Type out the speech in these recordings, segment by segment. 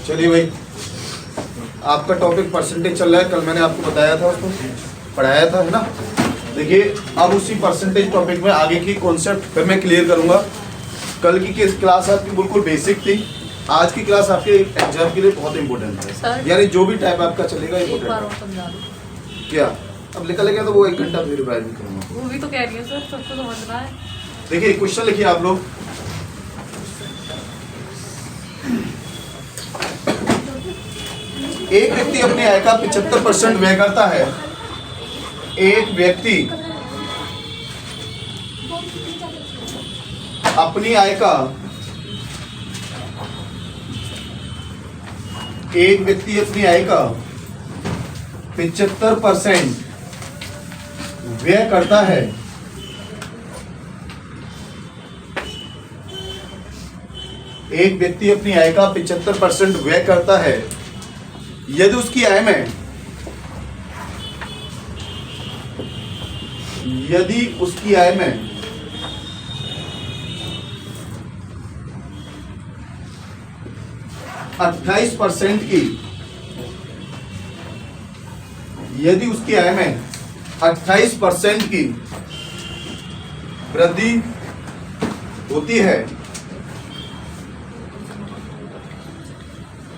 चलिए भाई, आपका टॉपिक परसेंटेज चल रहा है। कल मैंने आपको बताया था, उसको पढ़ाया था, है ना। देखिए अब उसी परसेंटेज टॉपिक में आगे की कॉन्सेप्ट फिर मैं क्लियर करूंगा। कल की क्लास आपकी बिल्कुल बेसिक थी, आज की क्लास आपके एग्जाम के लिए बहुत इंपॉर्टेंट है। यानी जो भी टाइप आपका चलेगा इंपॉर्टेंट। क्या अब निकल गया तो वो 1 घंटा फिर रिवाइज करूंगा। वो भी तो कह रही है सर, सबको समझना है। देखिए क्वेश्चन लिखिए आप लोग। एक व्यक्ति अपनी आय का 75% व्यय करता है। एक व्यक्ति अपनी आय का 75% व्यय करता है। एक व्यक्ति अपनी आय का 75% व्यय करता है। यदि उसकी आय में 28% की, यदि उसकी आय में 28% की वृद्धि होती है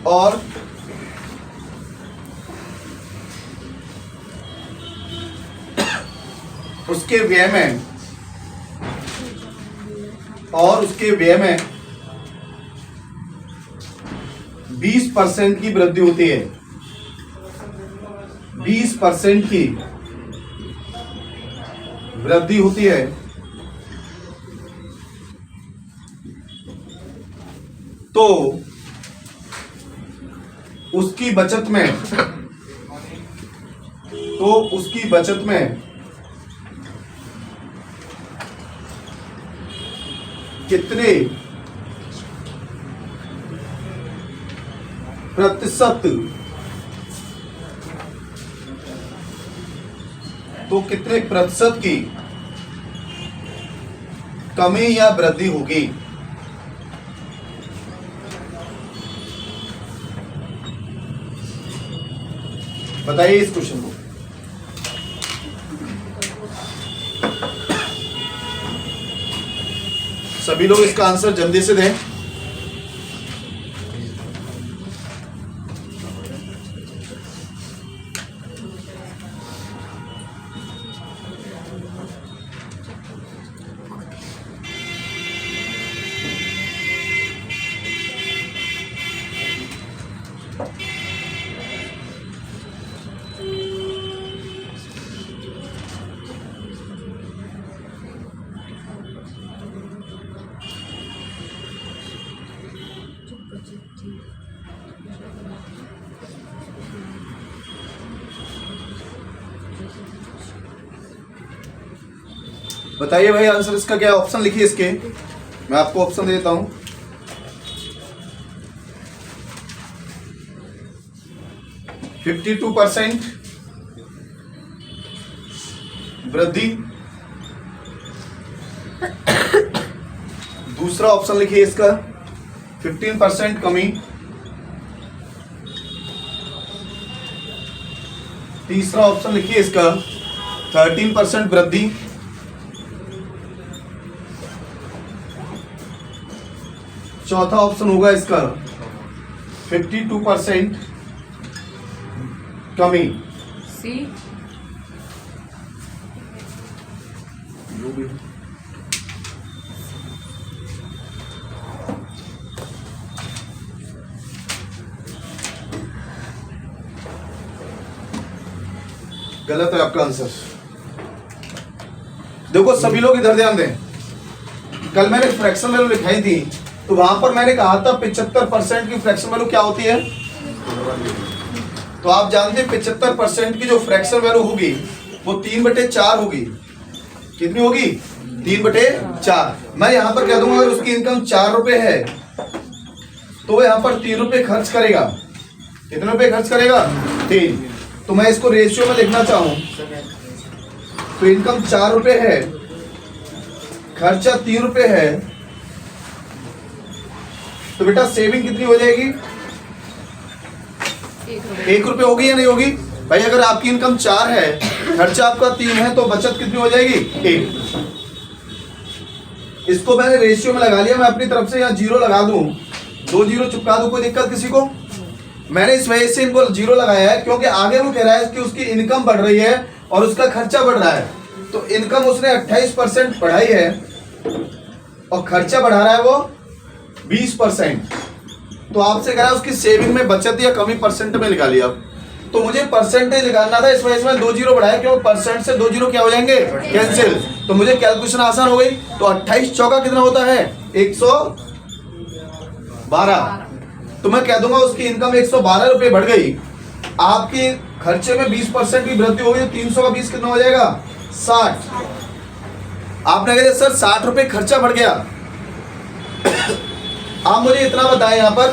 और उसके व्यय में 20% की वृद्धि होती है, 20% की वृद्धि होती है, तो उसकी बचत में कितने प्रतिशत, की कमी या वृद्धि होगी। बताइए इस क्वेश्चन को। सभी लोग इसका आंसर जल्दी से दें। बताइए भाई आंसर इसका क्या, ऑप्शन लिखिए इसके, मैं आपको ऑप्शन देता हूं। %52 वृद्धि। दूसरा ऑप्शन लिखिए इसका 15% कमी। तीसरा ऑप्शन लिखिए इसका 13% वृद्धि। चौथा ऑप्शन होगा इसका 52% कमी। सी। गलत है आपका आंसर। देखो सभी लोग इधर ध्यान दें। कल मैंने फ्रैक्शन वैल्यू लिखाई थी, तो वहां पर मैंने कहा था 75% की फ्रैक्शन वैल्यू क्या होती है। तो आप जानते हैं 75% की जो फ्रैक्शन वैल्यू होगी वो 3/4 होगी। कितनी होगी? 3/4। मैं यहां पर कह दूंगा अगर उसकी इनकम 4 रुपए है तो वो यहां पर 3 रुपए खर्च करेगा। कितने रुपए खर्च करेगा? 3। तो मैं इसको रेशियो में लिखना चाहूं तो इनकम 4 रुपए है, खर्चा 3 रुपए है, तो बेटा सेविंग कितनी हो जाएगी? 1 रुपये होगी या नहीं होगी भाई? अगर आपकी इनकम 4 है, खर्चा आपका 3 है, तो बचत कितनी हो जाएगी? 1। इसको मैंने रेशियो में लगा लिया, मैं अपनी तरफ से यहाँ 0 लगा दूं, 2 0 चिपका दूं, कोई दिक्कत किसी को? मैंने इस वजह से इनको 0 लगाया है क्योंकि आगे वो कह रहा है कि उसकी इनकम बढ़ रही है और उसका खर्चा बढ़ रहा है। तो इनकम उसने 28% बढ़ाई है और खर्चा बढ़ा रहा है वो 20%। तो आपसे कह रहा है उसकी सेविंग में बचत या कमी परसेंट में निकालिए आप। तो मुझे परसेंटेज निकालना था, इस वजह से मैं 2 0 बढ़ाया, क्यों? परसेंट से 2 0 क्या हो जाएंगे? कैंसिल। तो मुझे कैलकुलेशन आसान हो गई। तो 28 चौका कितना होता है? 112। तो मैं कह दूंगा उसकी इनकम 112 रुपये बढ़ गई, आपके खर्चे में 20% की वृद्धि हो गई, 300 का 20 कितना हो जाएगा? 60। आपने कहा सर 60 रुपये खर्चा बढ़ गया। आप मुझे इतना बताएं, यहाँ पर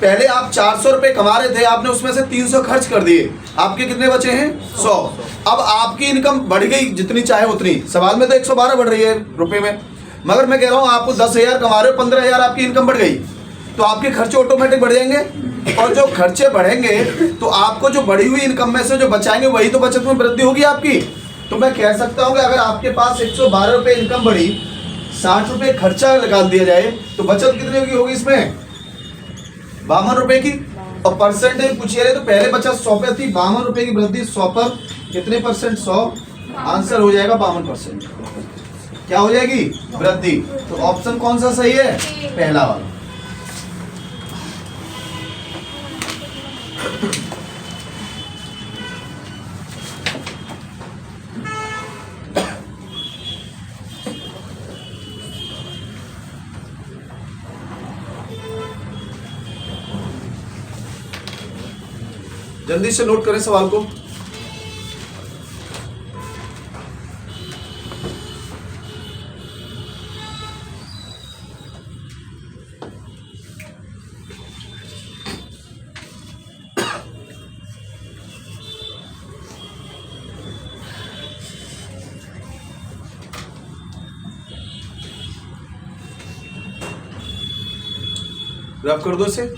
पहले आप 400 रुपये कमा रहे थे, आपने उसमें से 300 खर्च कर दिए, आपके कितने बचे हैं? 100। अब आपकी इनकम बढ़ गई जितनी चाहे उतनी, सवाल में तो 112 बढ़ रही है रुपए में, मगर मैं कह रहा हूँ आप 10,000 कमा रहे हो, 15,000 आपकी इनकम बढ़ गई, तो आपके खर्चे ऑटोमेटिक बढ़ जाएंगे। और जो खर्चे बढ़ेंगे तो आपको जो बढ़ी हुई इनकम में से जो बचाएंगे वही तो बचत में वृद्धि होगी आपकी। तो मैं कह सकता हूँ कि अगर आपके पास 112 रुपये इनकम बढ़ी, 60 रुपये खर्चा निकाल दिया जाए, तो बचत कितने की होगी इसमें? 52 रुपये की। और परसेंटेज पूछिए रहे तो पहले बचत 100 पे थी, 52 रुपये की वृद्धि 100 पर कितने परसेंट? 100। आंसर हो जाएगा 52%। क्या हो जाएगी? वृद्धि। तो ऑप्शन कौन सा सही है? पहला वाला। जल्दी से नोट करें सवाल को। रब कर दो इसे।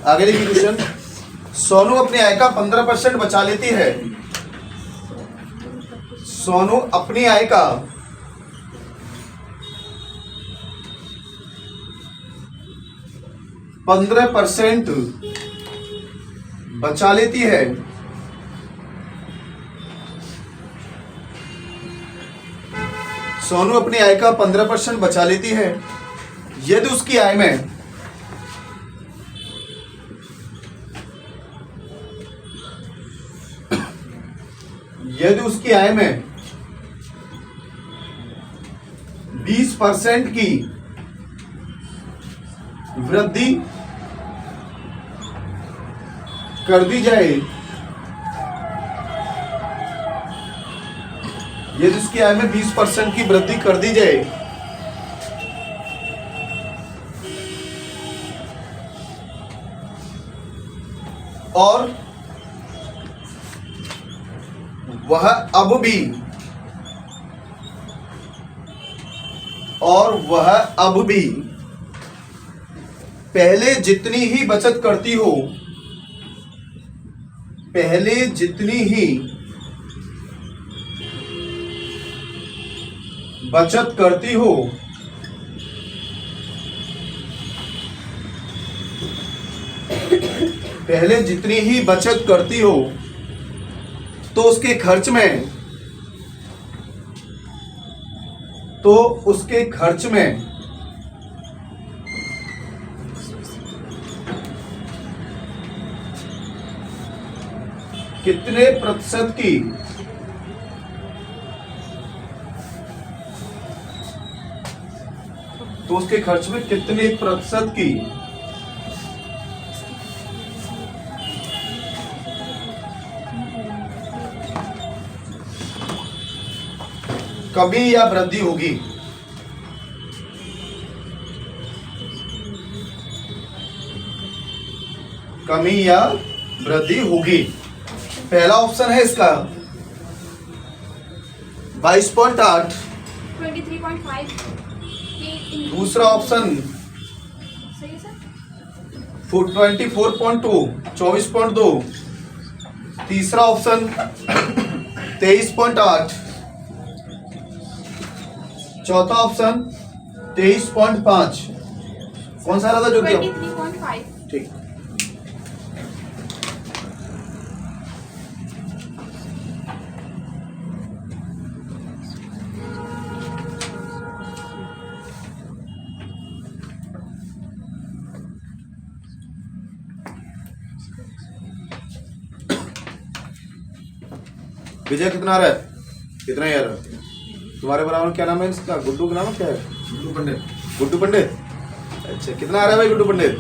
आगे लिखिए क्वेश्चन। सोनू अपनी आय का 15% बचा लेती है। सोनू अपनी आय का 15% बचा लेती है। सोनू अपनी आय का 15% बचा लेती है यदि उसकी आय में यदि उसकी आय में 20% की वृद्धि कर दी जाए, यदि उसकी आय में 20% की वृद्धि कर दी जाए और वह अब भी पहले जितनी ही बचत करती हो, पहले जितनी ही बचत करती हो पहले जितनी ही बचत करती हो तो उसके खर्च में तो उसके खर्च में कितने प्रतिशत की तो उसके खर्च में कितने प्रतिशत की कमी या वृद्धि होगी। कमी या वृद्धि होगी। पहला ऑप्शन है इसका 22.8, 23.5। दूसरा ऑप्शन सही है सर? 24.2, 24.2, तीसरा ऑप्शन 23.8, चौथा ऑप्शन 23.5। कौन सा रहा था जो किया? 23.5। ठीक। विजय कितना आ रहा है? कितना यार? तुम्हारे बराबर क्या नाम है इसका? गुड्डू का नाम क्या है? गुड्डू पंडित। गुड्डू पंडित, अच्छा कितना आ रहा है भाई गुड्डू पंडित?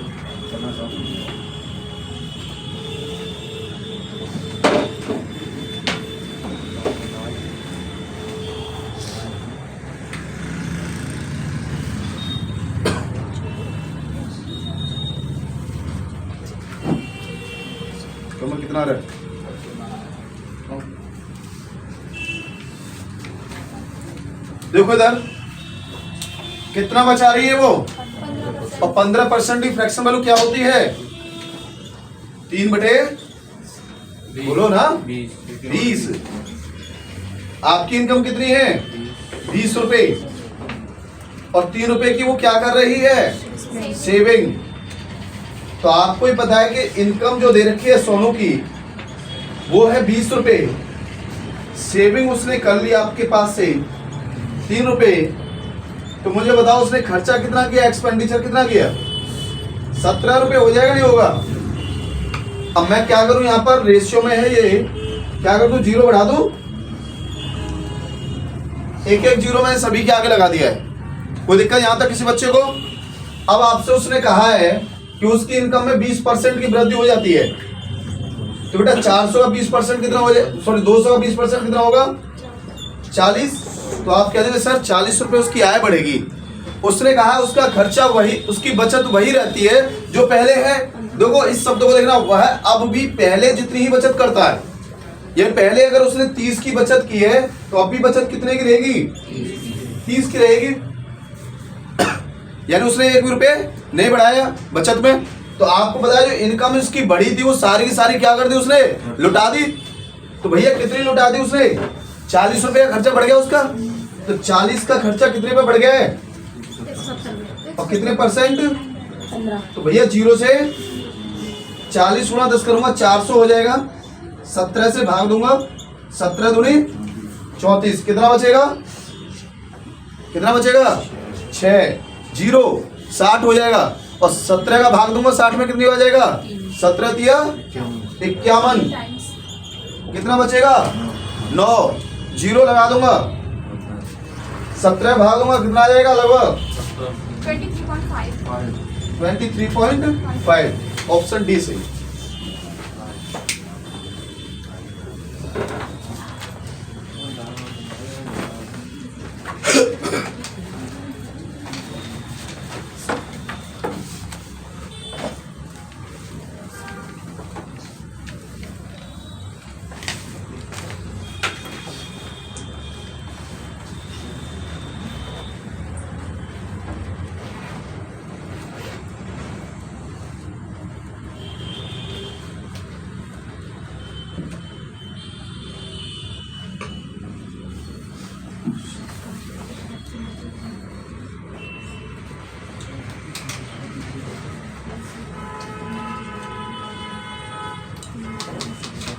कमल कितना आ रहा है? देखो इधर कितना बचा रही है वो, और 15% की फ्रैक्शन वैल्यू क्या होती है? 3/, बोलो ना, 20। आपकी इनकम कितनी है? 20 रुपए, और 3 रुपए की वो क्या कर रही है? सेविंग। तो आपको ही पता है कि इनकम जो दे रखी है सोनू की वो है 20 रुपए, सेविंग उसने कर ली आपके पास से 3 रुपए। तो मुझे बताओ उसने खर्चा कितना किया, एक्सपेंडिचर कितना किया? 17 रुपए। हो जाएगा नहीं होगा? अब मैं क्या करूं, यहां पर रेशियो में है ये, क्या कर दूं? 0 बढ़ा दूं, एक 0 मैंने सभी के आगे लगा दिया है। कोई दिक्कत यहां तक किसी बच्चे को? अब आपसे उसने कहा है कि उसकी इनकम में 20% की वृद्धि हो जाती है, तो बेटा 400 का 20% कितना हो जाए, सॉरी 200 का 20% कितना होगा? 40। तो आप कह देंगे सर 40 रुपए उसकी आय बढ़ेगी। उसने कहा उसका खर्चा वही, उसकी बचत वही रहती है जो पहले है। देखो इस शब्द को देखना, वह अब भी पहले जितनी ही बचत करता है। ये पहले अगर उसने 30 की बचत की है तो अब भी बचत कितने की रहेगी? 30 की रहेगी। यानी उसने 1 रुपए नहीं बढ़ाया बचत में। तो आपको बताया जो इनकम उसकी बढ़ी थी वो सारी की सारी क्या कर दी उसने? लुटा दी। तो भैया कितनी लुटा दी उसने? 40 रुपए का खर्चा बढ़ गया उसका। तो 40 का खर्चा कितने पे बढ़ गया है? और कितने परसेंट? तो भैया 0 से 40 गुणा 10 करूंगा 400 हो जाएगा। 17 से भाग दूंगा, 17 दूनी 34। कितना बचेगा? कितना बचेगा? 6। 0 60 हो जाएगा, और 17 का भाग दूंगा 60 में कितनी हो जाएगा? 17 तिया 51। कितना बचेगा? 9। 0 लगा दूंगा, 17 भाग दूंगा, कितना आ जाएगा? लगभग 23.5। ऑप्शन डी सही।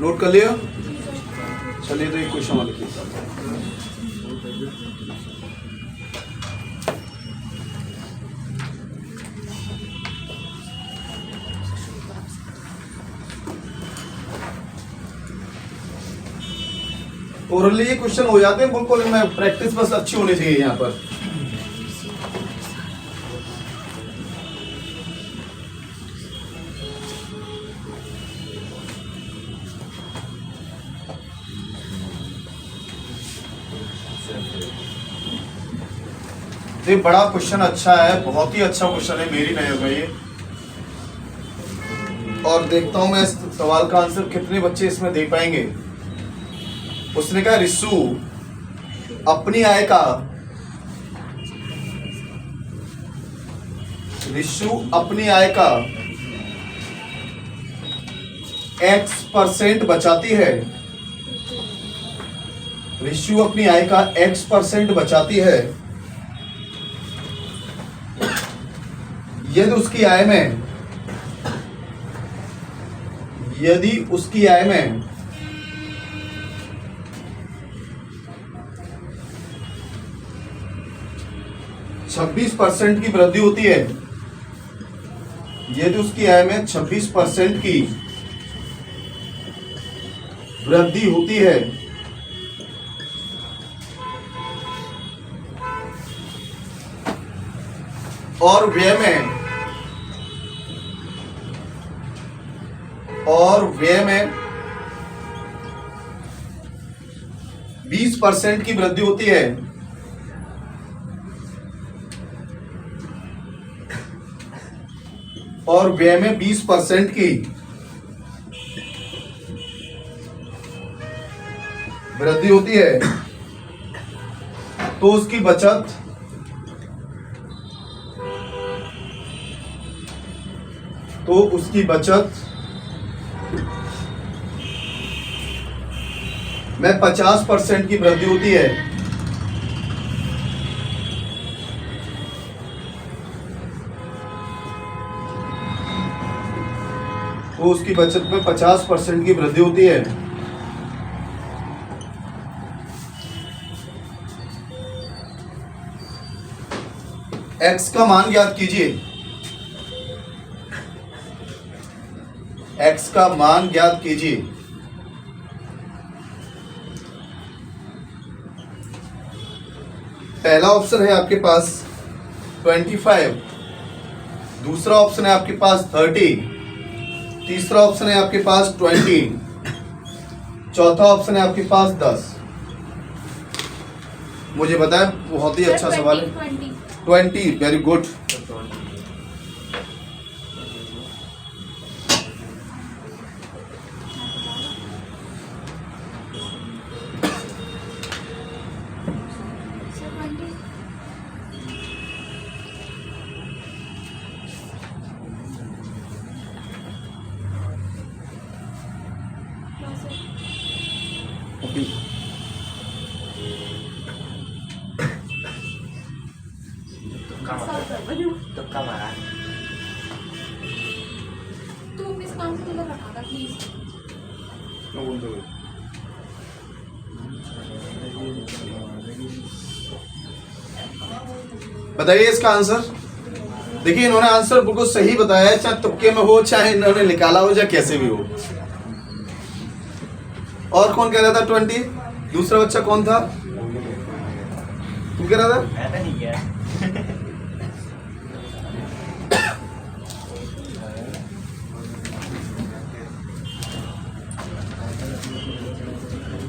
नोट कर लिया? चलिए तो एक क्वेश्चन और लिखिए। ओरली ये क्वेश्चन हो जाते हैं बिल्कुल, मैं प्रैक्टिस बस अच्छी होनी चाहिए यहाँ पर। ये बड़ा क्वेश्चन अच्छा है, बहुत ही अच्छा क्वेश्चन है मेरी नजर में ये। और देखता हूं मैं इस सवाल का आंसर कितने बच्चे इसमें दे पाएंगे। उसने कहा रिसु अपनी आय का X% बचाती है। रिशु अपनी आय का X% बचाती है यदि उसकी आय में 26% की वृद्धि होती है, यदि उसकी आय में 26% की वृद्धि होती है और व्यय में 20% की वृद्धि होती है, और व्यय में 20% की वृद्धि होती है, तो उसकी बचत में 50% की वृद्धि होती है। तो उसकी बचत में 50% की वृद्धि होती है। एक्स का मान ज्ञात कीजिए। एक्स का मान ज्ञात कीजिए। पहला ऑप्शन है आपके पास 25, दूसरा ऑप्शन है आपके पास 30, तीसरा ऑप्शन है आपके पास 20, चौथा ऑप्शन है आपके पास 10। मुझे बताएं, बहुत ही अच्छा सवाल है। 20, वेरी गुड। तुक्का मारा। तू अपने काम से तुला रखा था प्लीज। बताइए इसका आंसर। देखिए इन्होंने आंसर बिल्कुल सही बताया है, चाहे तुक्के में हो चाहे इन्होंने निकाला हो चाहे कैसे भी हो। और कौन कह रहा था 20? दूसरा बच्चा कौन था? तू कह रहा था? मैं तो नहीं गया।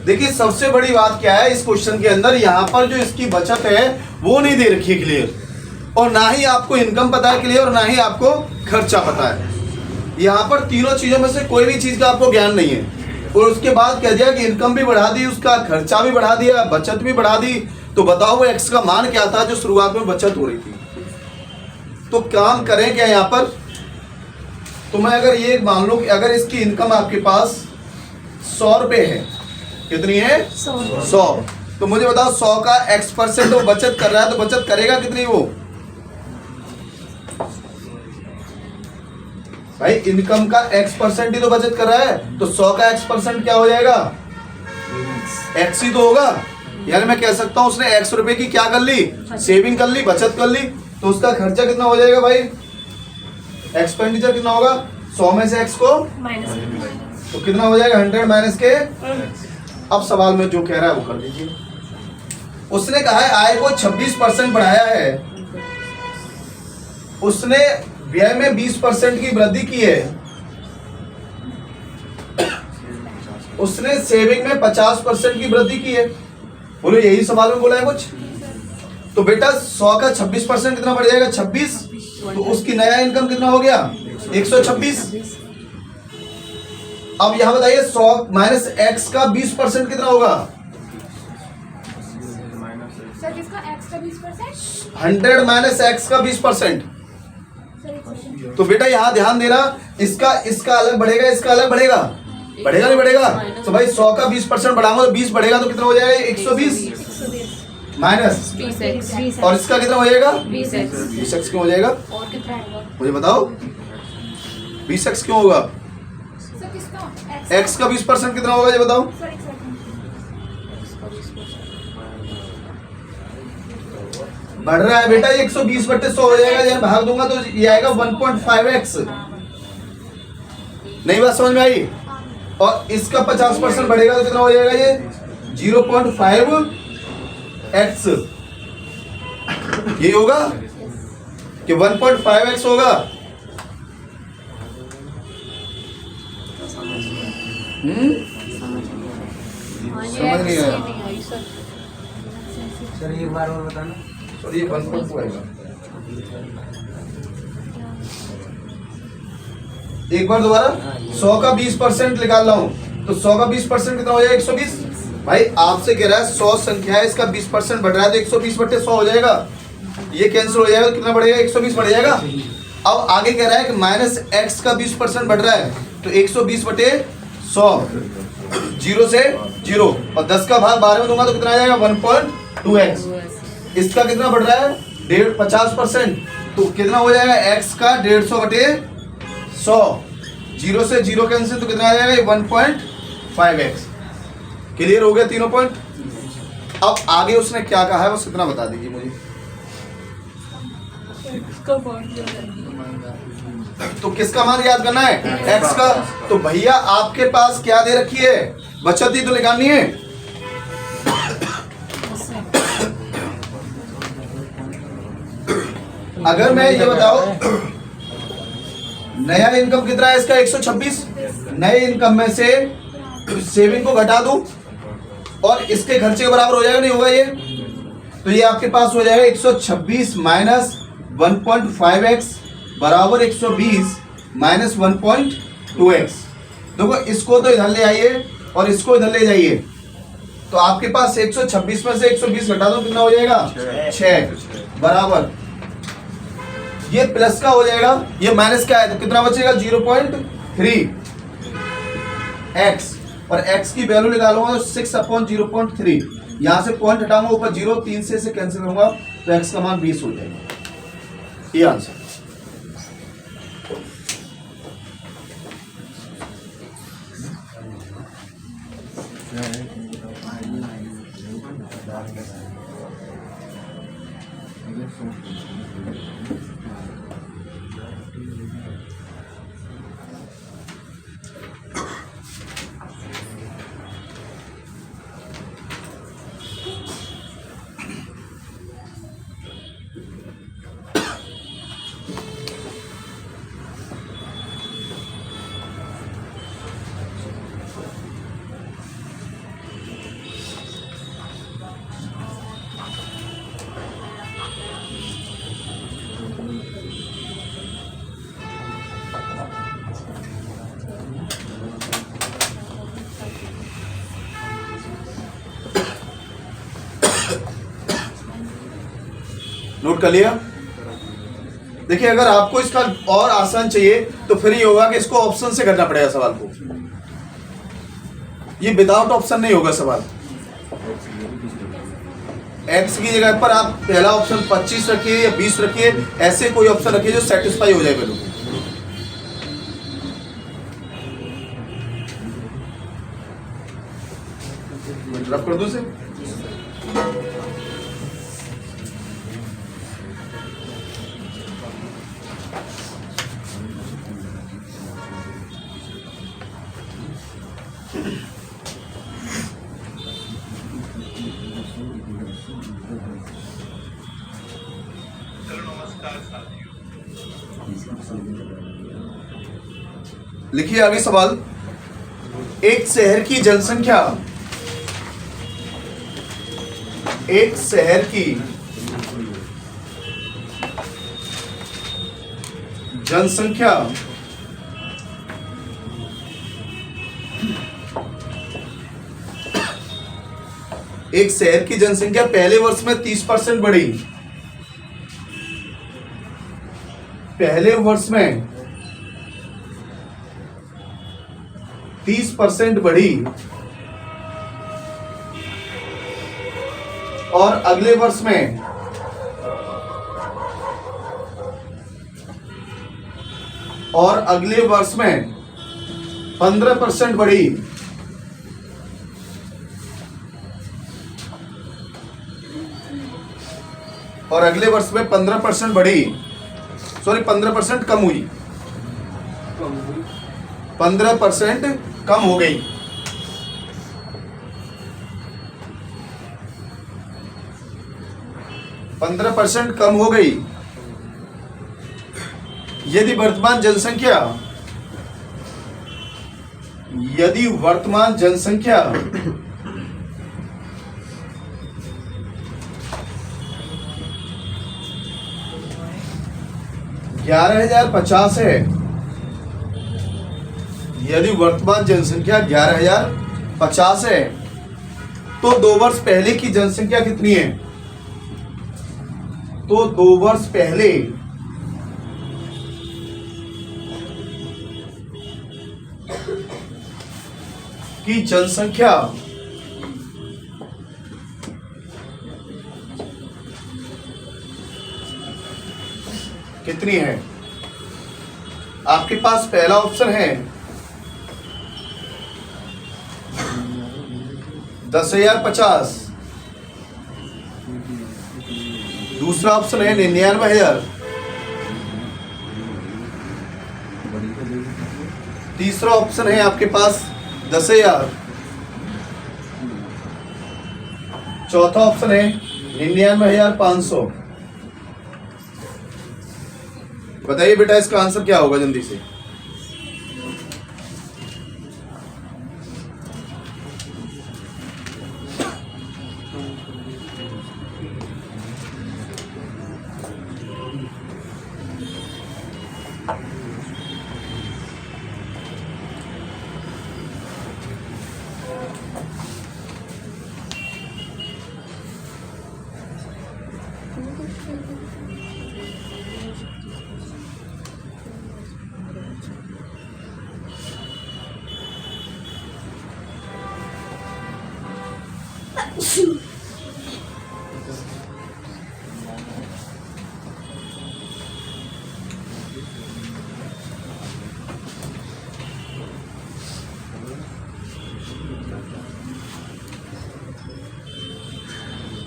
देखिए सबसे बड़ी बात क्या है इस क्वेश्चन के अंदर, यहाँ पर जो इसकी बचत है वो नहीं दे रखी है क्लियर, और ना ही आपको इनकम पता है क्लियर, और ना ही आपको खर्चा पता है। यहाँ पर तीनों चीजों में से कोई भी चीज का आपको ज्ञान नहीं है, और उसके बाद कह दिया कि इनकम भी बढ़ा दी, उसका खर्चा भी बढ़ा दिया, बचत भी बढ़ा दी। तो बताओ वो एक्स का मान क्या था जो शुरुआत में बचत हो रही थी? तो काम करें क्या यहाँ पर? तो मैं अगर ये मान लो कि अगर इसकी इनकम आपके पास 100 रुपए है, कितनी है? 100। तो मुझे बताओ 100 का X% वो बचत कर रहा है, तो बचत करेगा कितनी वो? भाई इनकम का X% ही तो बचत कर रहा है, तो 100 का X% क्या हो जाएगा? X ही तो होगा। यानी मैं कह सकता हूं उसने X रुपए की क्या कर ली? सेविंग कर ली, बचत कर ली। तो उसका खर्चा कितना हो जाएगा भाई? एक्सपेंडिचर कितना होगा? 100 में से X को माइनस। तो कितना हो जाएगा? 100 माइनस के अब सवाल में जो कह रहा है वो कर लीजिए। उसने कहा है आय को 26% बढ़ाया है, उसने व्यय में 20% की वृद्धि की है, उसने सेविंग में 50% की वृद्धि की है। बोलो यही सवाल में बोला है कुछ? तो बेटा 100 का 26% कितना बढ़ जाएगा? 26। तो उसकी नया इनकम कितना हो गया? 126। अब यहां बताइए 100 माइनस एक्स का 20% कितना होगा? सर किसका एक्स का 20%? 100 माइनस एक्स का 20%। तो बेटा यहां ध्यान देना, इसका अलग बढ़ेगा, इसका अलग बढ़ेगा, बढ़ेगा नहीं बढ़ेगा? तो भाई 100 का 20% बढ़ाऊंगा तो 20 बढ़ेगा तो कितना हो जाएगा? 120 माइनस, 20x और इसका कितना हो जाएगा? 20x 20x क्यों हो जाएगा? और कितना होगा? मुझे बताओ 20x क्यों होगा? सर किसका x का 20% कितना होगा ये बताओ? सर एक सेकंड। बढ़ रहा है बेटा, 120/100 हो जाएगा, जब भाग दूंगा तो ये आएगा 1.5x। नई बात समझ में आई? और इसका 50% बढ़ेगा तो कितना हो जाएगा ये? 0.5x। ये होगा कि 1.5x होगा? समझ नहीं आया? सर एक बार और बताना। तो ये 1.2 आएगा। एक बार दोबारा 100 का 20% निकाल रहा हूं तो 100 का 20% कितना हो जाएगा? 120। भाई आपसे कह रहा है 100 संख्या है, इसका 20% बढ़ रहा है तो 120/100 हो जाएगा, ये कैंसिल हो जाएगा, कितना बढ़ेगा? 120 बढ़ जाएगा। अब आगे कह रहा है कि माइनस एक्स का 20% बढ़ रहा है तो 120/100, 0 से 0, और 10 का भाग 12 में दूंगा तो कितना आ जाएगा? 1.2x। इसका कितना बढ़ रहा है? 50%, तो कितना हो जाएगा? x का 150/100, 0 से 0 कैंसिल तो कितना आ जाएगा? 1.5x। क्लियर हो गया तीनों पॉइंट? अब आगे उसने क्या कहा है बस कितना बता दीजिए मुझे। तो किसका मान याद करना है? x का। तो भैया आपके पास क्या दे रखी है? बचत ही तो निकालनी है। अगर मैं ये बताओ नया इनकम कितना है इसका? 126। नए इनकम में से सेविंग को घटा दूं और इसके खर्चे के बराबर हो जाएगा, नहीं होगा ये? तो ये आपके पास हो जाएगा 126 माइनस 1.5x बराबर 120 माइनस 1.2x। देखो इसको तो इधर ले आइए और इसको इधर ले जाइए, तो आपके पास 126 में से 120 घटा दो, कितना हो जाएगा? 6 बराबर, ये प्लस का हो जाएगा, ये माइनस का है तो कितना बचेगा? 0.3x, और x की वैल्यू निकालूंगा तो 6/0.3, यहां से पॉइंट हटाऊंगा, ऊपर 0, 3 से कैंसिल करूंगा तो x का मान 20 हो जाएगा। ये आंसर। नोट कर लिया? देखिए अगर आपको इसका और आसान चाहिए तो फिर ये होगा कि इसको ऑप्शन से करना पड़ेगा सवाल को, ये विदाउट ऑप्शन नहीं होगा सवाल। एक्स की जगह पर आप पहला ऑप्शन 25 रखिए या 20 रखिए, ऐसे कोई ऑप्शन रखिए जो सेटिस्फाई हो जाए बिल्कुल। रफ कर दो से। लिखिए आगे सवाल। एक शहर की जनसंख्या, एक शहर की जनसंख्या एक शहर की जनसंख्या पहले वर्ष में 30% बढ़ी। पहले वर्ष में 30% बढ़ी और अगले वर्ष में और अगले वर्ष में 15% बढ़ी। और अगले वर्ष में 15% बढ़ी, सॉरी 15% कम हुई, 15% कम हो गई। पंद्रह % कम हो गई। यदि वर्तमान जनसंख्या 11,050 है, यदि वर्तमान जनसंख्या 11,050 है, तो 2 वर्ष पहले की जनसंख्या कितनी है? तो 2 वर्ष पहले की जनसंख्या कितनी है? आपके पास पहला ऑप्शन है 10,050, दूसरा ऑप्शन है 99,000, तीसरा ऑप्शन है आपके पास 10,000, चौथा ऑप्शन है 99,500। बताइए बेटा इसका आंसर क्या होगा जल्दी से।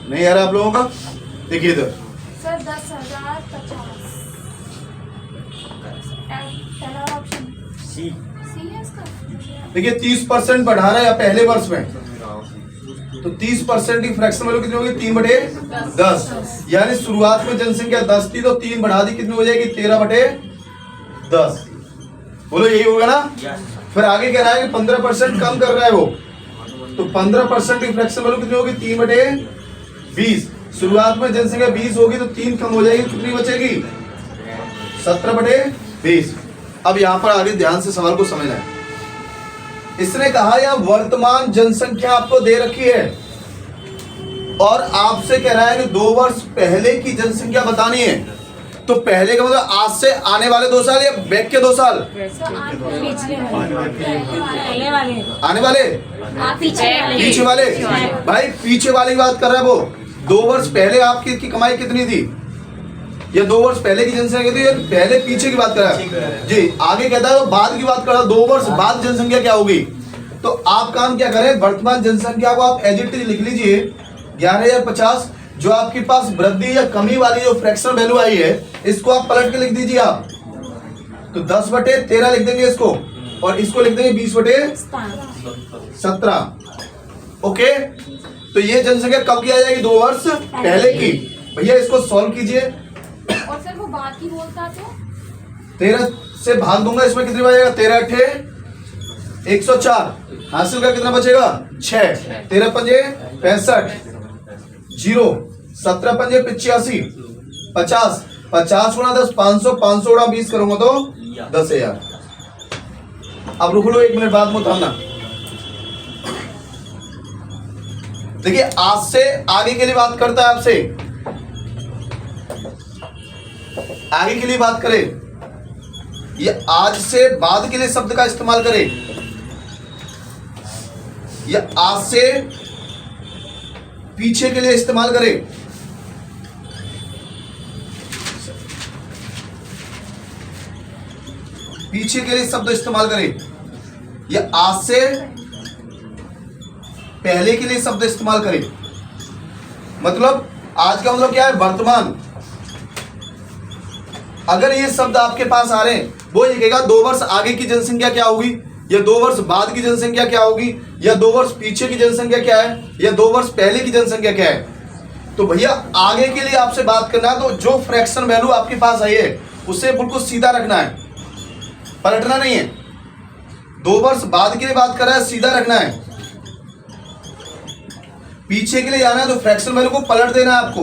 नहीं यार आप लोगों का देखिए इधर सर 10,050 पहला ऑप्शन सी है इसका। देखिए 30% बढ़ा रहा है पहले वर्ष में, तो 30% की फ्रैक्शन वैल्यू कितनी होगी? 3/10। यानी शुरुआत में जनसंख्या 10 थी तो 3 बढ़ा दी, कितनी हो जाएगी? 13/10। बोलो यही होगा ना। फिर आगे कह रहा है कि 15% कम कर रहा है वो, तो 15% की फ्रैक्शन वैल्यू कितनी होगी? 3/20। शुरुआत में जनसंख्या 20 होगी तो 3 कम हो जाएगी, कितनी बचेगी? 17/20। अब यहां पर आगे ध्यान से सवाल को समझना है। इसने कहा यहां वर्तमान जनसंख्या आपको दे रखी है और आपसे कह रहा है कि 2 वर्ष पहले की जनसंख्या बतानी है। तो पहले का मतलब आज से आने वाले 2 साल या बैक के 2 साल? आने वाले, पीछे वाले। भाई पीछे वाले की बात कर रहा है वो। 2 वर्ष पहले आपकी कमाई कितनी थी, या 2 वर्ष पहले की जनसंख्या थी, या पहले पीछे की बात कर रहा है जी। आगे कहता है तो बाद की बात कर रहा है, 2 वर्ष बाद जनसंख्या क्या होगी। तो आप काम क्या करें, वर्तमान जनसंख्या को आप एज इट इज लिख लीजिए 11,050। जो आपके पास वृद्धि या कमी वाली जो फ्रैक्शन वैल्यू आई है, इसको आप पलट के लिख दीजिए आप। तो 10/13 लिख देंगे इसको, और इसको लिख देंगे 20/17। ओके, तो ये जनसंख्या कब की आ जाएगी? 2 वर्ष पहले की। भैया इसको सॉल्व कीजिए। और सर वो बात की बोलता तो 13 से भाग दूंगा, इसमें कितनी बचेगा? 13 अठे 104, हासिल का कितना बचेगा? 6, 13 पंजे 65, 0, 17 पंजे 85, 50, 50 गुणा 10 500, 500 गुणा 20 करूंगा तो 10,000। अब रुक लो 1 मिनट, बाद में उठाना। देखिए आज से आगे के लिए बात करता है, आपसे आगे के लिए बात करे, ये आज से बाद के लिए शब्द का इस्तेमाल करे, या आज से पीछे के लिए इस्तेमाल करे। पीछे के लिए शब्द इस्तेमाल करे, या आज से पहले के लिए शब्द इस्तेमाल करे। मतलब आज का मतलब क्या है? वर्तमान। अगर ये शब्द आपके पास आ रहे हैं, वो ये कहेगा 2 वर्ष आगे की जनसंख्या क्या होगी, या 2 वर्ष बाद की जनसंख्या क्या होगी, या 2 वर्ष पीछे की जनसंख्या क्या है, या 2 वर्ष पहले की जनसंख्या क्या है। तो भैया आगे के लिए आपसे बात करना है, तो जो फ्रैक्शन वैल्यू आपके पास आई है उसे बिल्कुल सीधा रखना है, पलटना नहीं है। 2 वर्ष बाद के लिए बात कर रहा है, सीधा रखना है। पीछे के लिए जाना है तो फ्रैक्शन वैल्यू को पलट देना है आपको।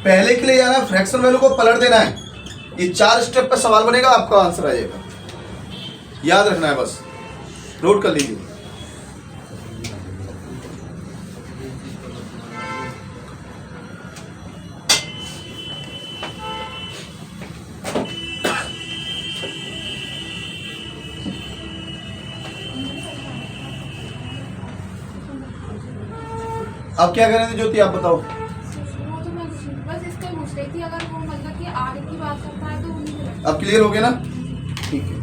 पहले के लिए जाना है, फ्रैक्शन वैल्यू को पलट देना है। ये 4 स्टेप पे सवाल बनेगा, आपका आंसर आ जाएगा। याद रखना है, बस नोट कर लीजिए। अब क्या करें ज्योति, आप बताओ। वो तो मैं बस इसका पूछ रही थी, अगर वो मतलब कि आगे की बात करता है तो उन्हीं को अब क्लियर हो गया ना? ठीक है।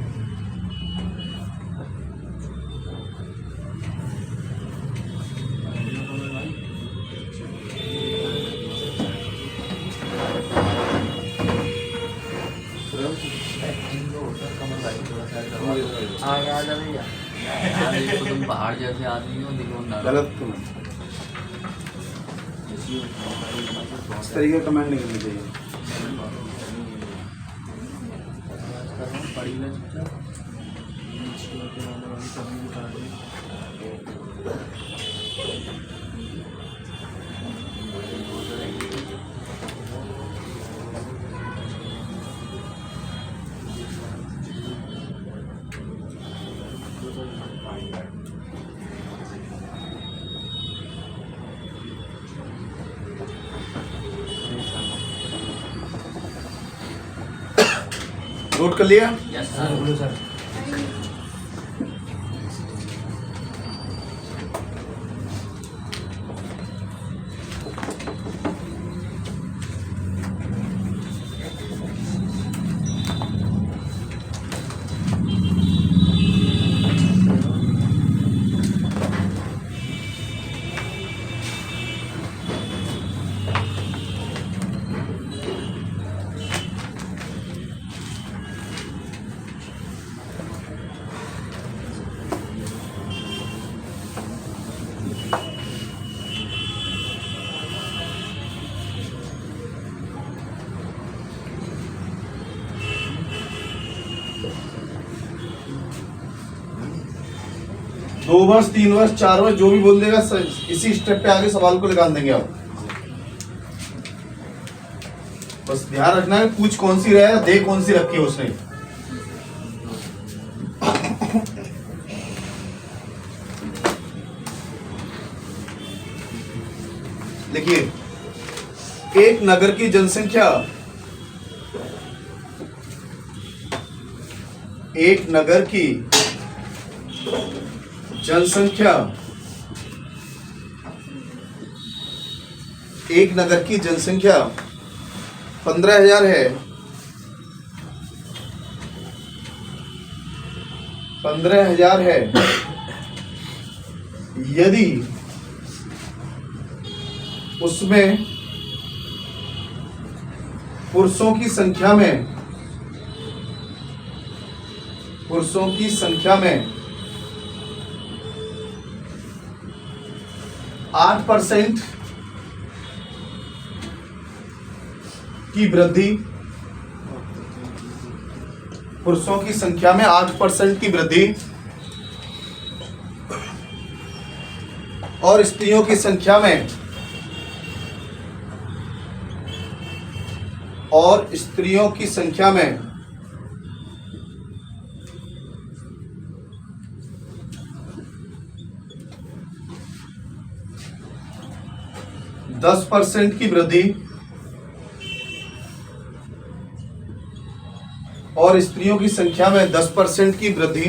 आ जा भैया यार, एक तो तुम पहाड़ जैसे आदमी हो, दिलो ना गलत तुम इस तरीके का कमेंट नहीं करनी चाहिए। पड़ी ना नोट कर लिया? Yes sir. दो वर्ष, 3 वर्ष, 4 वर्ष, जो भी बोल देगा इसी स्टेप पे आगे सवाल को लगा देंगे आप। बस ध्यान रखना है, पूछ कौन सी रहा है, दे कौन सी रखी है उसने। देखिए, एक नगर की जनसंख्या, एक नगर की जनसंख्या, एक नगर की जनसंख्या 15,000 है। 15,000 है। यदि उसमें पुरुषों की संख्या में, 8% की वृद्धि, पुरुषों की संख्या में 8% की वृद्धि और स्त्रियों की संख्या में 10% की वृद्धि और स्त्रियों की संख्या में 10% की वृद्धि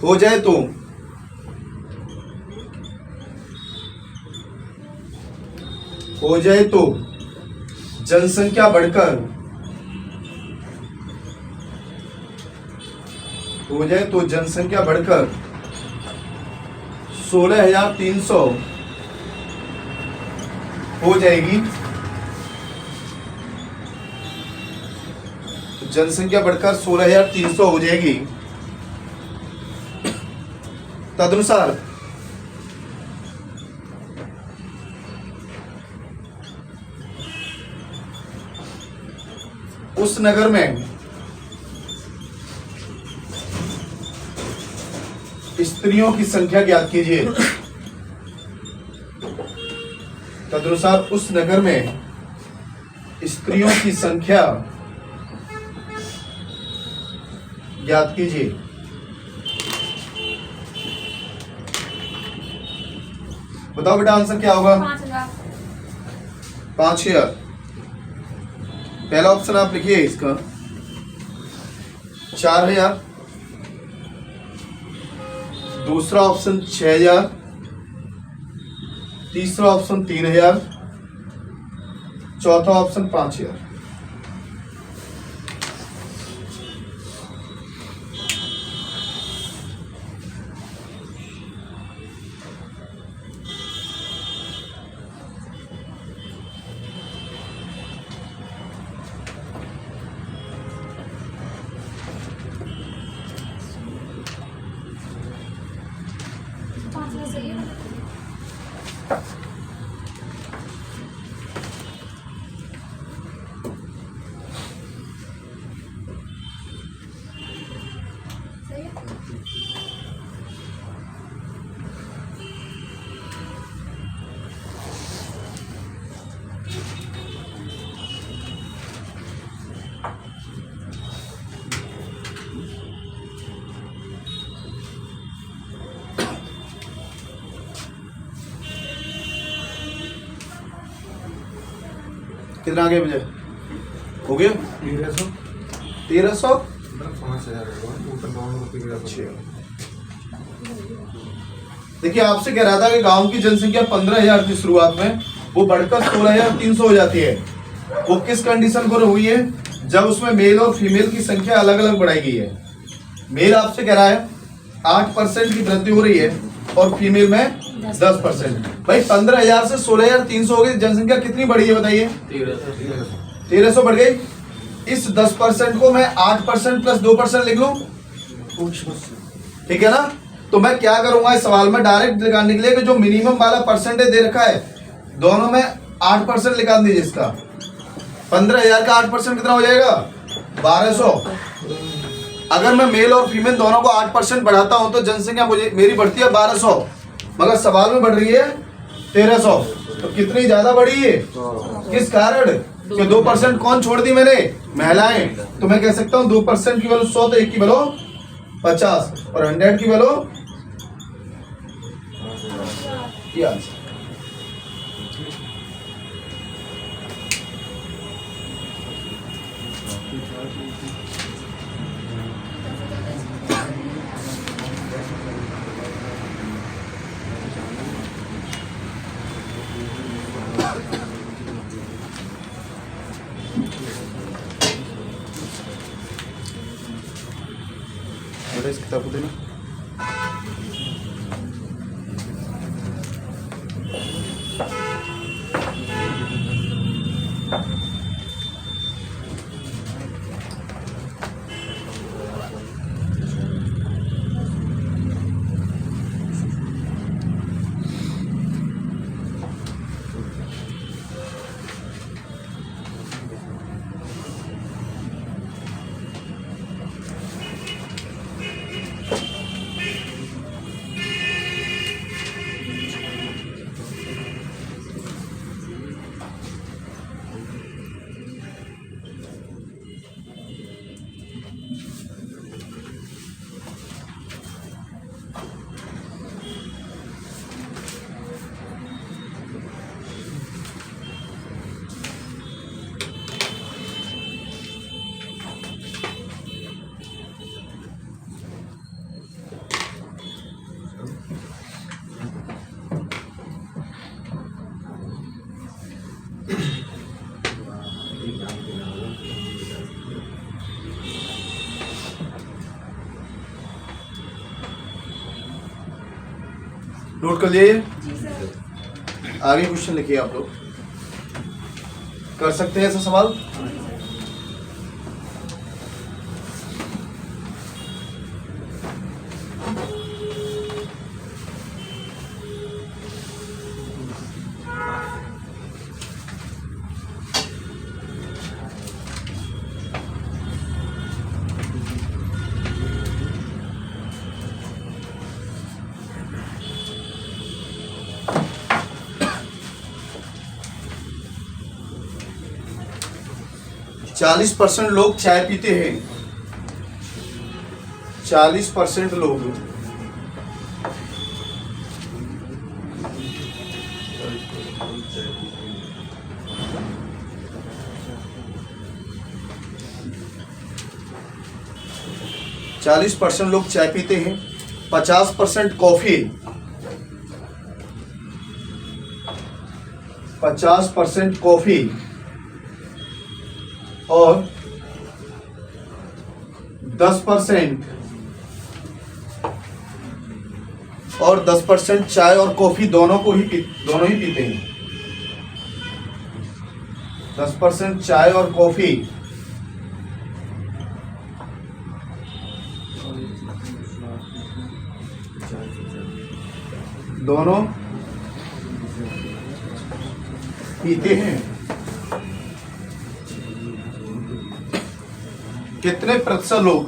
हो जाए तो जनसंख्या बढ़कर 16,300 हो जाएगी। जनसंख्या बढ़कर 16,300 हो जाएगी। तदनुसार उस नगर में स्त्रियों की संख्या ज्ञात कीजिए। तदनुसार उस नगर में स्त्रियों की संख्या ज्ञात कीजिए। बताओ बेटा आंसर क्या होगा? 5,000। 5,000। पहला ऑप्शन आप लिखिए इसका 4,000, दूसरा ऑप्शन 6,000, तीसरा ऑप्शन 3,000, चौथा ऑप्शन 5,000। सही है। सही है। कितना आगे मुझे हो गया? 1300। देखिए आपसे कह रहा था कि गांव की जनसंख्या 15,000 थी शुरुआत में, वो बढ़कर 16,300 हो जाती है। वो किस कंडीशन पर हुई है? जब उसमें मेल और फीमेल की संख्या अलग अलग बढ़ाई गई है। मेल आपसे कह रहा है 8% की वृद्धि हो रही है और फीमेल में 10%। भाई 15,000 से 16,300 हो गई, जनसंख्या कितनी बढ़ी है बताइए? 1300 बढ़ गई। इस 10% को मैं 8% प्लस 2% लिख लूं, ठीक है ना? तो मैं क्या करूंगा इस सवाल में डायरेक्ट निकालने के लिए कि जो मिनिमम वाला परसेंटेज दे रखा है दोनों में 8% निकाल दीजिए। इसका 15,000 का 8% कितना हो जाएगा? 1,200। अगर मैं मेल और फीमेल दोनों को 8% बढ़ाता हूं तो जनसंख्या मुझे मेरी बढ़ती है 1,200, मगर सवाल में बढ़ रही है 1,300। तो कितनी ज्यादा बढ़ी है? किस कारण? कि 2% कौन छोड़ दी मैंने? महिलाएं। तो मैं कह सकता हूं 2% की वैल्यू 100 तो 1 की वैल्यू 50 और 100 की वैल्यू ये आंसर। इस किताब को देना। नोट कर लिए? जी सर। आगे क्वेश्चन लिखिए आप लोग। कर सकते हैं ऐसा सवाल? चालीस % लोग चाय पीते हैं। 40% लोग40% लोग चाय पीते हैं। 50% कॉफी, 50% कॉफी और 10% और 10% चाय और कॉफी दोनों ही पीते हैं। 10% चाय और कॉफी दोनों पीते हैं। कितने प्रतिशत लोग,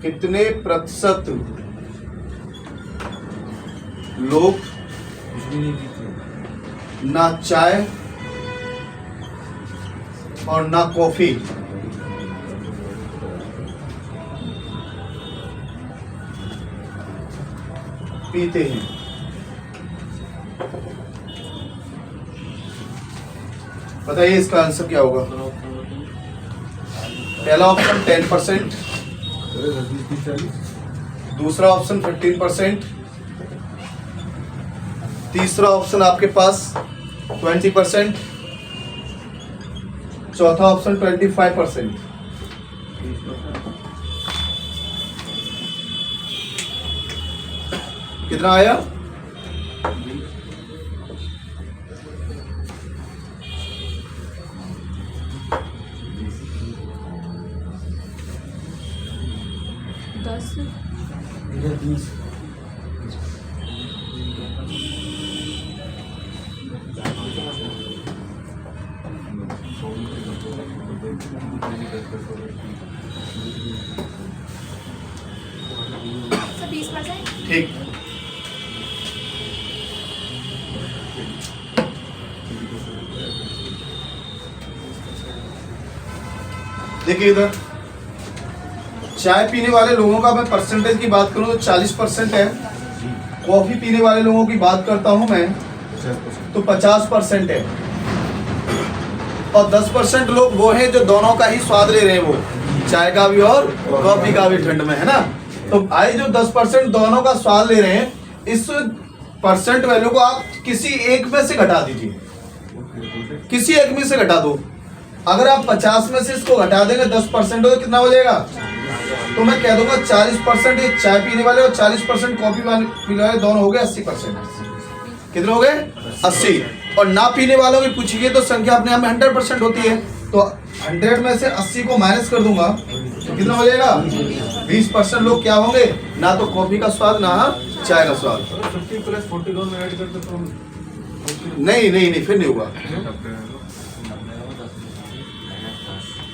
कितने प्रतिशत लोग ना चाय और ना कॉफी पीते हैं? बताइए इसका आंसर क्या होगा? पहला ऑप्शन 10%, दूसरा ऑप्शन 15%, तीसरा ऑप्शन आपके पास 20%, चौथा ऑप्शन 25%। कितना आया? सर 20%। ठीक। देखिए इधर चाय पीने वाले लोगों का मैं परसेंटेज की बात करूं तो 40% है। कॉफी पीने वाले लोगों की बात करता हूं मैं तो 50% है। और 10% लोग वो हैं जो दोनों का ही स्वाद ले रहे हैं, वो चाय का भी और कॉफी का भी ठंड में, है ना। तो आई जो 10% दोनों का स्वाद ले रहे हैं, इस परसेंट वैल्यू को आप किसी एक में से घटा दीजिए, किसी एक में से घटा दो। अगर आप 50 में से इसको घटा देंगे 10% तो कितना हो जाएगा? तो मैं कह दूंगा 40% ये चाय पीने वाले और 40% कॉफी पीने वाले दोनों हो गए 80%। कितने हो गए? 80। और ना पीने वालों की पूछिए तो संख्या अपने आप में 100% होती है। तो 100 में से 80 को माइनस कर दूंगा तो कितना हो जाएगा? 20% लोग क्या होंगे? ना तो कॉफी का स्वाद ना चाय का स्वाद। 50 + 42 में ऐड करते तो नहीं फिर नहीं होगा।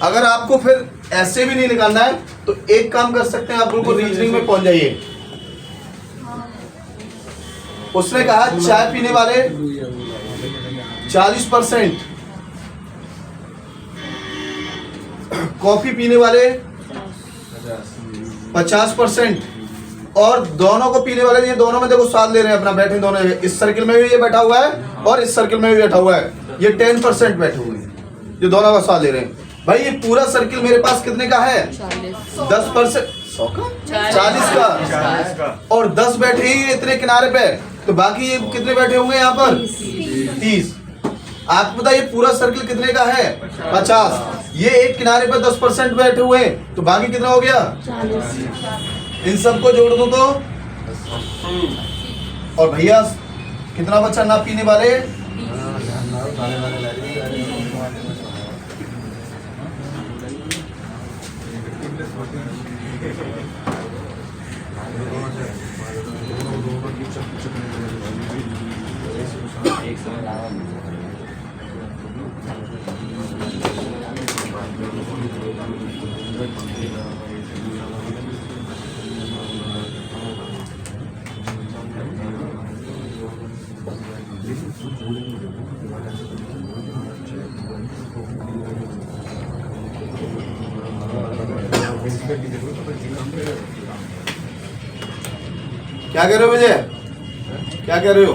अगर आपको फिर ऐसे भी नहीं निकालना है तो एक काम कर सकते हैं, आप बिल्कुल रीजनिंग में पहुंच जाइए। उसने कहा चाय पीने वाले 40%, कॉफी पीने वाले 50% और दोनों को पीने वाले, ये दोनों में देखो स्वाद ले रहे हैं अपना, बैठे दोनों, इस सर्किल में भी ये बैठा हुआ है और इस सर्किल में भी बैठा हुआ है। ये 10% बैठे हुए हैं जो दोनों का स्वाद ले रहे हैं। भाई ये पूरा सर्किल मेरे पास कितने का है? 10%, 100 का, 40 का, और 10 बैठे ही इतने किनारे पे, तो बाकी ये कितने बैठे होंगे यहाँ पर? 30। आपको पता ये पूरा सर्किल कितने का है? 50। ये एक किनारे पर 10% बैठे हुए हैं, तो बाकी कितना हो गया? 40। इन सबको जोड़ दो तो, और भैया कितना बच्चा ना पीने वाले? क्या कह रहे हो विजय? क्या कह रहे हो?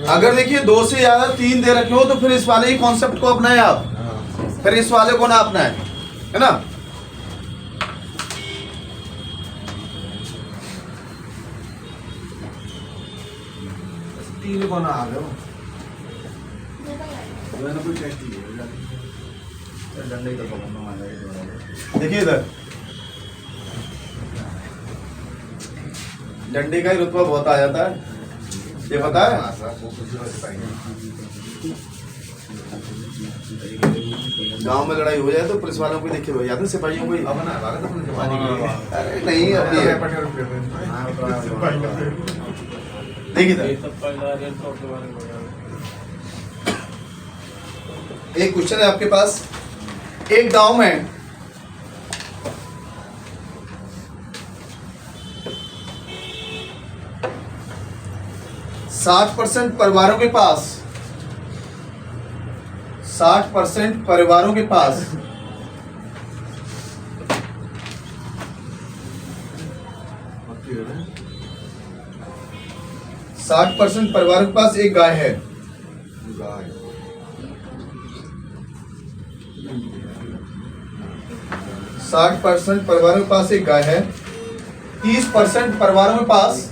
अगर देखिए 2 से ज्यादा 3 दे रखे हो तो फिर इस वाले ही कॉन्सेप्ट को अपनाएं आप, फिर इस वाले को ना अपनाएं, है ना? तीन को ना आ गए हो। देखिए इधर डंडे का ही रुतबा बहुत आ जाता है, ये पता है? गांव में लड़ाई हो जाए तो पुलिस वालों को देखे हुए याद है, सिपाहियों को ही। अरे नहीं, अपनी देखिए इधर एक क्वेश्चन है आपके पास। एक गांव में %60 परिवारों के पास 60% परिवारों के पास %60 परिवारों के पास एक गाय है। 60% परिवारों के पास एक गाय है। 30% परिवारों के पास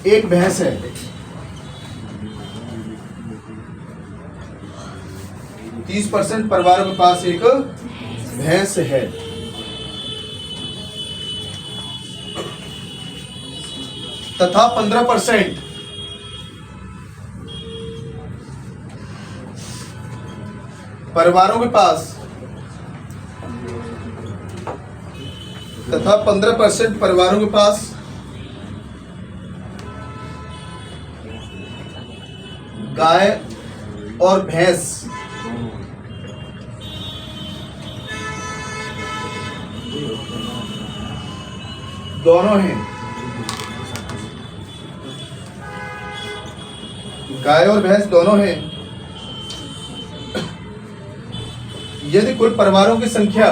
एक भैंस है। 30% परिवारों के पास एक भैंस है। तथा 15% परिवारों के पास 15% परिवारों के पास गाय और भैंस दोनों हैं। गाय और भैंस दोनों हैं। यदि कुल परिवारों की संख्या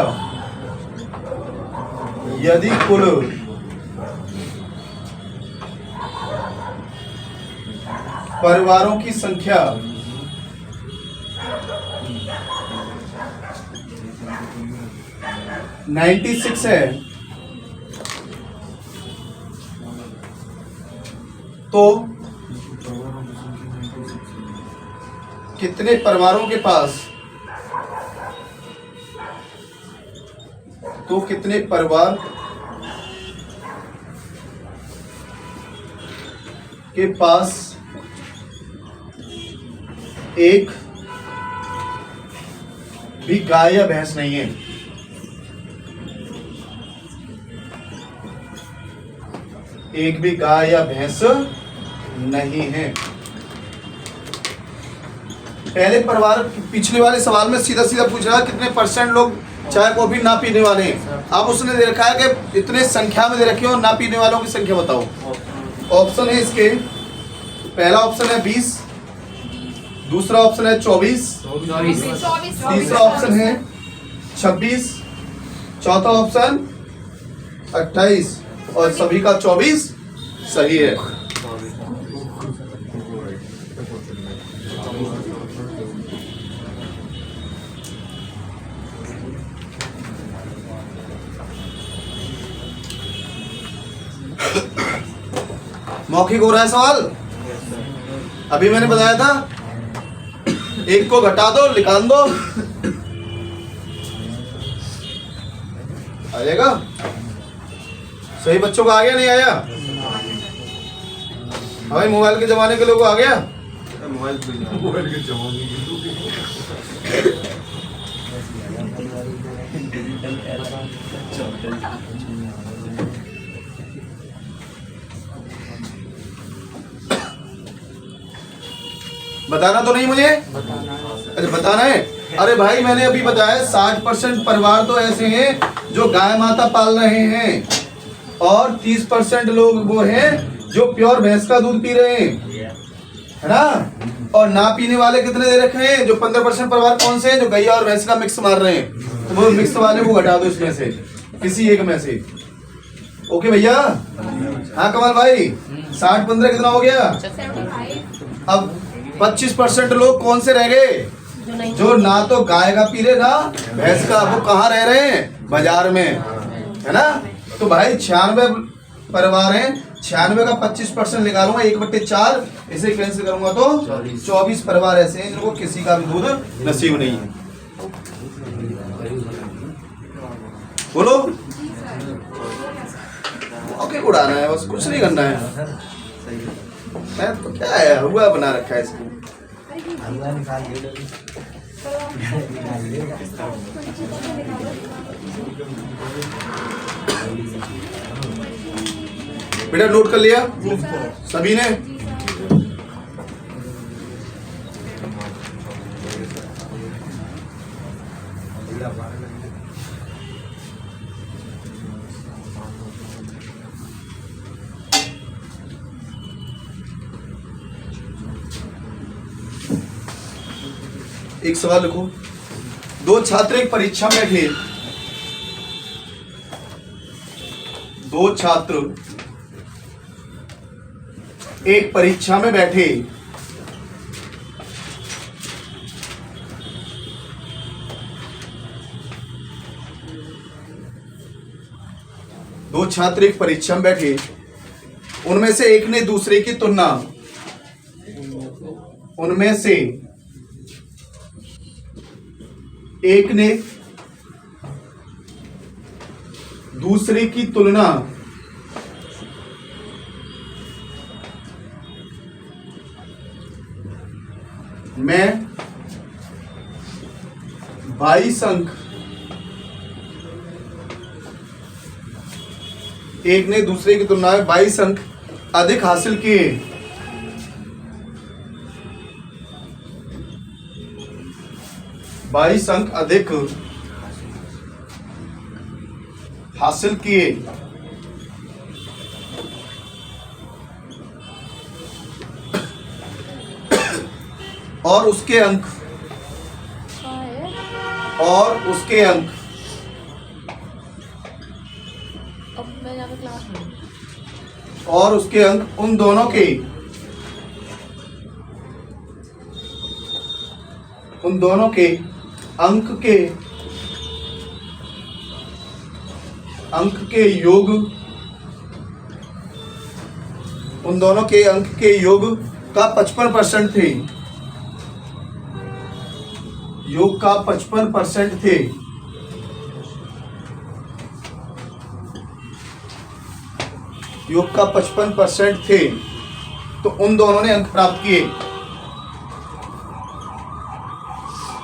परिवारों की संख्या 96 है तो कितने परिवारों के पास कितने परिवार के पास एक भी गाय या भैंस नहीं है? एक भी गाय या भैंस नहीं है। पहले परिवार पिछले वाले सवाल में सीधा सीधा पूछ रहा है कितने % लोग चाय कॉफी ना पीने वाले हैं। अब उसने दे रखा है कि इतने संख्या में दे रखे हो, ना पीने वालों की संख्या बताओ। ऑप्शन है इसके, पहला ऑप्शन है 20, दूसरा ऑप्शन है 24, तीसरा ऑप्शन है 26, चौथा ऑप्शन 28 और सभी का 24 सही है। मौखिक हो रहा है सवाल? अभी मैंने बताया था एक को घटा दो, निकाल दो, आ जाएगा। सही बच्चों को आ गया नहीं आया? भाई मोबाइल के जमाने के लोगों को आ गया? मोबाइल के जमाने बताना तो नहीं मुझे? अच्छा बताना है। अरे भाई मैंने अभी बताया 60% परिवार तो ऐसे हैं जो गाय माता पाल रहे हैं और 30% लोग वो हैं जो प्योर भैंस का दूध पी रहे हैं, है ना? और ना पीने वाले कितने दे रखे हैं? जो 15% परिवार कौन से हैं? जो गैया और भैंस का मिक्स मार रहे हैं। तो वो मिक्स वाले को घटा दो इसमें से, किसी एक में से। ओके भैया? हाँ कमल भाई, 60-15 कितना हो गया? 75। अब 25% लोग कौन से रह गए? जो ना तो गाय का पी रहे ना भैंस का। वो कहाँ रह रहे हैं? बाजार में, है ना? तो भाई 96 परिवार हैं, 96 का 25% निकालूंगा 1/4, इसे कैंसिल करूंगा तो 24 परिवार ऐसे हैं जिनको किसी का भी दूध नसीब नहीं है। बोलो। ओके उड़ाना है बस, कुछ नहीं करना है। मैं तो क्या है, हुआ बना रखा है इसको। बेटा नोट कर लिया सभी ने? एक सवाल लिखो। दो छात्र एक परीक्षा में बैठे। दो छात्र एक परीक्षा में बैठे। दो छात्र एक परीक्षा में बैठे, उनमें से एक ने दूसरे की तुलना, उनमें से एक ने दूसरे की तुलना में 22 अंक, एक ने दूसरे की तुलना में 22 अंक अधिक हासिल किए। 22 अंक अधिक हासिल किए और उसके अंक अब मैं यहाँ पे क्लास में और उसके अंक उन दोनों के अंक के योग, उन दोनों के अंक के योग का 55% थे। योग का 55% थे। योग का 55% थे तो उन दोनों ने अंक प्राप्त किए।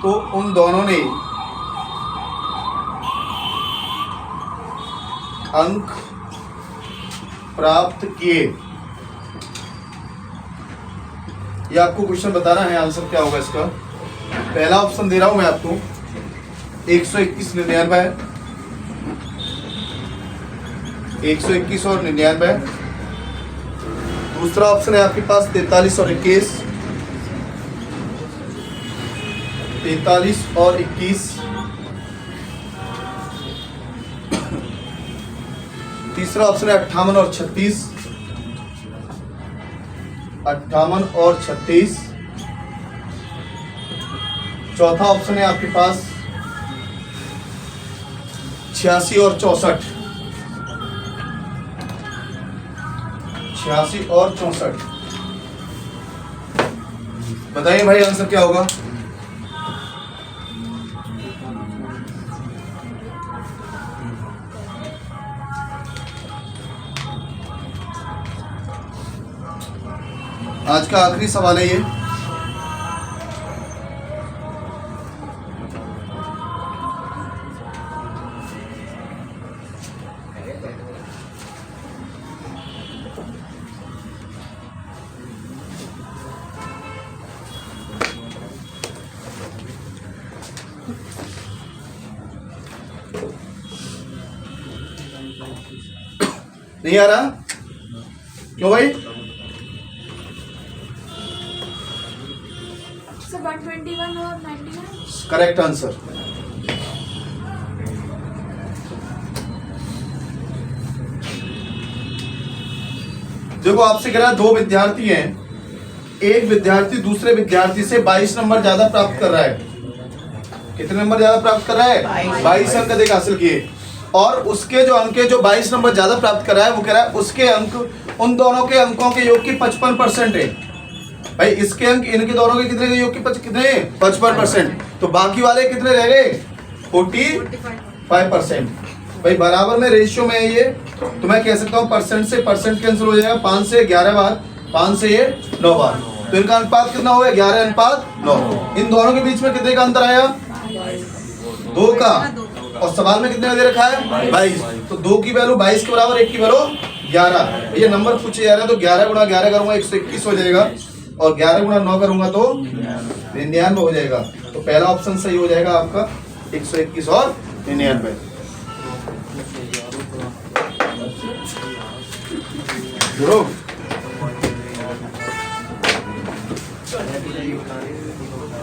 तो उन दोनों ने अंक प्राप्त किए। ये आपको क्वेश्चन बताना है, आंसर क्या होगा इसका। पहला ऑप्शन दे रहा हूं मैं आपको 121 99, 121 और 99। दूसरा ऑप्शन है आपके पास 43 और 21, 43 और 21। तीसरा ऑप्शन है 58 और 36, 58 और 36। चौथा ऑप्शन है आपके पास 86 और 64, 86 और 64। बताइए भाई आंसर क्या होगा? आज का आखिरी सवाल है ये। नहीं आ रहा? क्यों भाई? सर 121 और 99। Correct answer. देखो आपसे कह रहा है दो विद्यार्थी हैं, एक विद्यार्थी दूसरे विद्यार्थी से 22 नंबर ज्यादा प्राप्त कर रहा है। कितने नंबर ज्यादा प्राप्त कर रहा है? 22 अंक अधिक हासिल किए। और उसके जो अंक है, जो 22 नंबर ज्यादा प्राप्त कर रहा है, वो कह रहा है उसके अंक उन दोनों के अंकों के योग की 55% है। भाई इसके अंक इनके दोनों के कितने के योग की कितने? 55%। तो बाकी वाले कितने रह गए? 45%। भाई बराबर में रेशियो में है ये, तो मैं कह सकता हूँ परसेंट से परसेंट कैंसिल हो जाएगा। 5 से 11 बार, 5 से ये 9 बार, तो इनका अनुपात कितना हो गया? 11:9। इन दोनों के बीच में कितने का अंतर आया? 2 का। और सवाल में कितने दे रखा है? 22। तो 2 की वैल्यू 22 के बराबर, 1 की वैल्यू 11। ये नंबर पूछे जा रहे हैं, तो 11 गुणा 11 करूंगा 121 हो जाएगा, और 11 गुणा 9 करूंगा तो 99 हो जाएगा। तो पहला ऑप्शन सही हो जाएगा आपका, 121 और 99। जुड़ो।